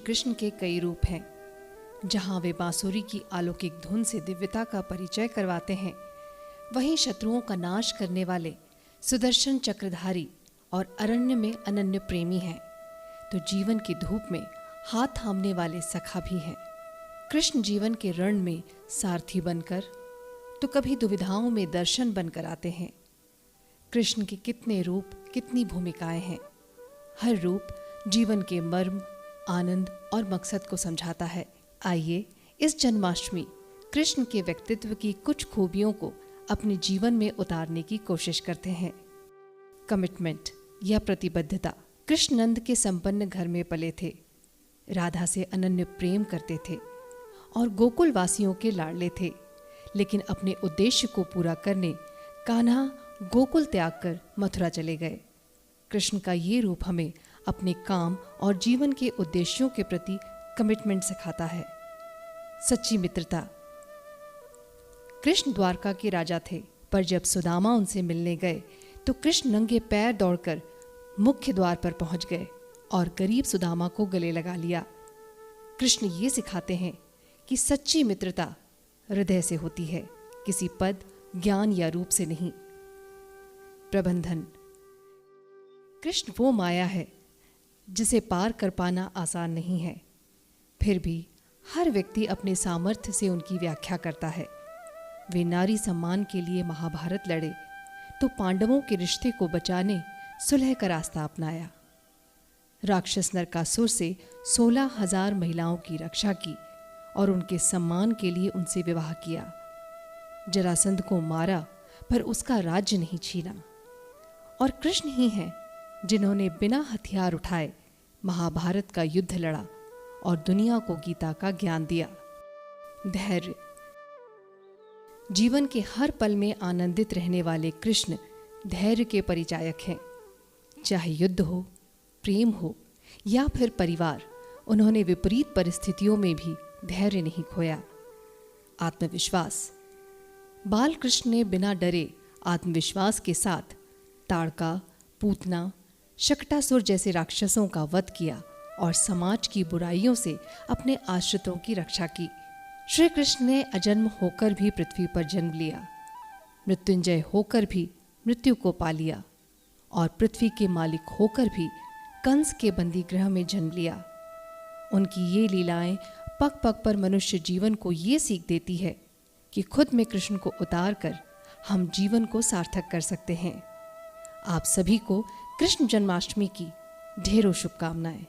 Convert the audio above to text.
कृष्ण के कई रूप हैं। जहां वे बांसुरी की अलौकिक धुन से दिव्यता का परिचय करवाते हैं, वहीं शत्रुओं का नाश करने वाले सुदर्शन चक्रधारी और अरण्य में अनन्य प्रेमी हैं, तो जीवन की धूप में हाथ थामने वाले सखा भी हैं। कृष्ण जीवन के रण में सारथी बनकर, तो कभी दुविधाओं में दर्शन बनकर आते हैं। कृष्ण के कितने रूप, कितनी भूमिकाएं हैं। हर रूप जीवन के मर्म, आनंद और मकसद को समझाता है। आइए इस जन्माष्टमी कृष्ण के व्यक्तित्व की कुछ खूबियों को अपने जीवन में उतारने की कोशिश करते हैं। कमिटमेंट या प्रतिबद्धता। कृष्ण नंद के संपन्न घर में पले थे, राधा से अनन्य प्रेम करते थे और गोकुल वासियों के लाडले थे। लेकिन अपने उद्देश्य को पूरा करने कान्हा गोकुल त्याग कर मथुरा चले गए। कृष्ण का ये रूप हमें अपने काम और जीवन के उद्देश्यों के प्रति कमिटमेंट सिखाता है। सच्ची मित्रता। कृष्ण द्वारका के राजा थे, पर जब सुदामा उनसे मिलने गए तो कृष्ण नंगे पैर दौड़कर मुख्य द्वार पर पहुंच गए और गरीब सुदामा को गले लगा लिया। कृष्ण ये सिखाते हैं कि सच्ची मित्रता हृदय से होती है, किसी पद, ज्ञान या रूप से नहीं। प्रबंधन। कृष्ण वो माया है जिसे पार कर पाना आसान नहीं है, फिर भी हर व्यक्ति अपने सामर्थ्य से उनकी व्याख्या करता है। वे नारी सम्मान के लिए महाभारत लड़े तो पांडवों के रिश्ते को बचाने सुलह का रास्ता अपनाया। राक्षस नरकासुर से 16,000 महिलाओं की रक्षा की और उनके सम्मान के लिए उनसे विवाह किया। जरासंध को मारा पर उसका राज्य नहीं छीना। और कृष्ण ही हैं जिन्होंने बिना हथियार उठाए महाभारत का युद्ध लड़ा और दुनिया को गीता का ज्ञान दिया। धैर्य। जीवन के हर पल में आनंदित रहने वाले कृष्ण धैर्य के परिचायक हैं। चाहे युद्ध हो, प्रेम हो या फिर परिवार, उन्होंने विपरीत परिस्थितियों में भी धैर्य नहीं खोया। आत्मविश्वास। बाल कृष्ण ने बिना डरे आत्मविश्वास के साथ ताड़का, पूतना, शकटासुर जैसे राक्षसों का वध किया और समाज की बुराइयों से अपने आश्रितों की रक्षा की। श्री कृष्ण ने अजन्म होकर भी पृथ्वी पर जन्म लिया, मृत्युंजय होकर भी मृत्यु को पा लिया और पृथ्वी के मालिक होकर भी कंस के बंदी गृह में जन्म लिया। उनकी ये लीलाएं पग पग पर मनुष्य जीवन को ये सीख देती है कि खुद में कृष्ण को उतार कर हम जीवन को सार्थक कर सकते हैं। आप सभी को कृष्ण जन्माष्टमी की ढेरों शुभकामनाएं।